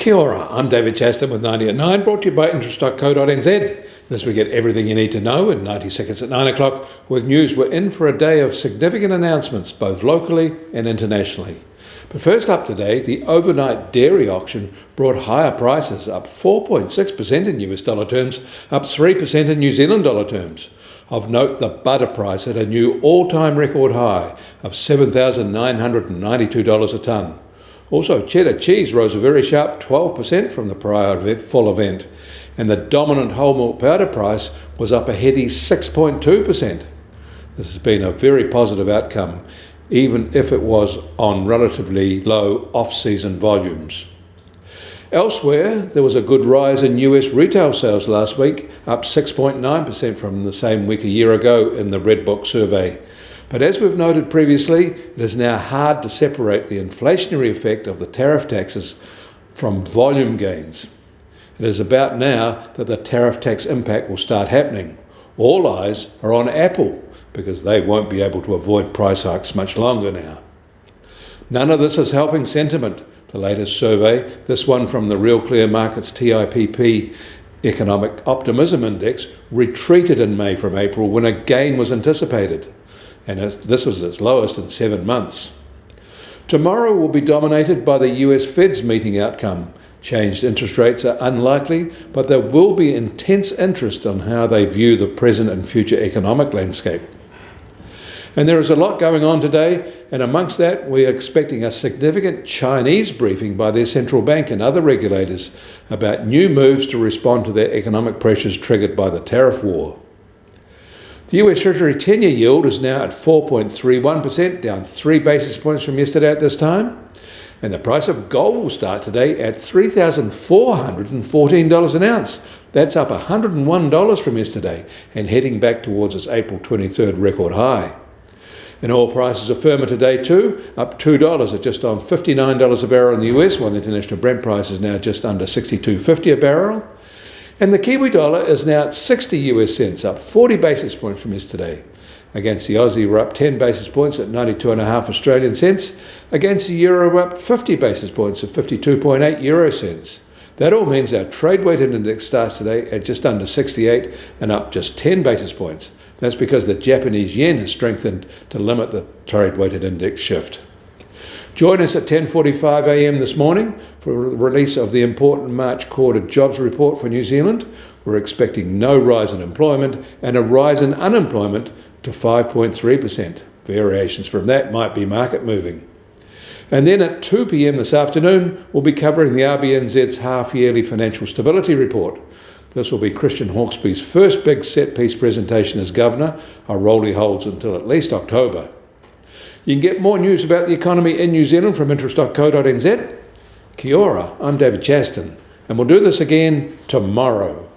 Kia ora, I'm David Chaston with 90 at 9, brought to you by interest.co.nz. This we get everything you need to know in 90 seconds at 9 o'clock with news. We're in for a day of significant announcements, both locally and internationally. But first up today, the overnight dairy auction brought higher prices, up 4.6% in US dollar terms, up 3% in New Zealand dollar terms. Of note, the butter price hit a new all-time record high of $7,992 a tonne. Also, cheddar cheese rose a very sharp 12% from the prior full event, and the dominant whole milk powder price was up a heady 6.2%. This has been a very positive outcome, even if it was on relatively low off-season volumes. Elsewhere, there was a good rise in US retail sales last week, up 6.9% from the same week a year ago in the Red Book survey. But as we've noted previously, it is now hard to separate the inflationary effect of the tariff taxes from volume gains. It is about now that the tariff tax impact will start happening. All eyes are on Apple because they won't be able to avoid price hikes much longer now. None of this is helping sentiment. The latest survey, this one from the Real Clear Markets TIPP Economic Optimism Index, retreated in May from April when a gain was anticipated. And this was its lowest in 7 months. Tomorrow will be dominated by the US Fed's meeting outcome. Changed interest rates are unlikely, but there will be intense interest on how they view the present and future economic landscape. And there is a lot going on today, and amongst that, we are expecting a significant Chinese briefing by their central bank and other regulators about new moves to respond to their economic pressures triggered by the tariff war. The US Treasury 10-year yield is now at 4.31%, down 3 basis points from yesterday at this time. And the price of gold will start today at $3,414 an ounce. That's up $101 from yesterday and heading back towards its April 23rd record high. And oil prices are firmer today too, up $2 at just on $59 a barrel in the US, while the international Brent price is now just under $62.50 a barrel. And the Kiwi dollar is now at 60 US cents, up 40 basis points from yesterday. Against the Aussie, we're up 10 basis points at 92.5 Australian cents. Against the euro, we're up 50 basis points at 52.8 euro cents. That all means our trade-weighted index starts today at just under 68 and up just 10 basis points. That's because the Japanese yen has strengthened to limit the trade-weighted index shift. Join us at 10:45 a.m. this morning for the release of the important March quarter jobs report for New Zealand. We're expecting no rise in employment and a rise in unemployment to 5.3%. Variations from that might be market moving. And then at 2 p.m. this afternoon, we'll be covering the RBNZ's half-yearly financial stability report. This will be Christian Hawkesby's first big set-piece presentation as Governor, a role he holds until at least October. You can get more news about the economy in New Zealand from interest.co.nz. Kia ora, I'm David Chaston, and we'll do this again tomorrow.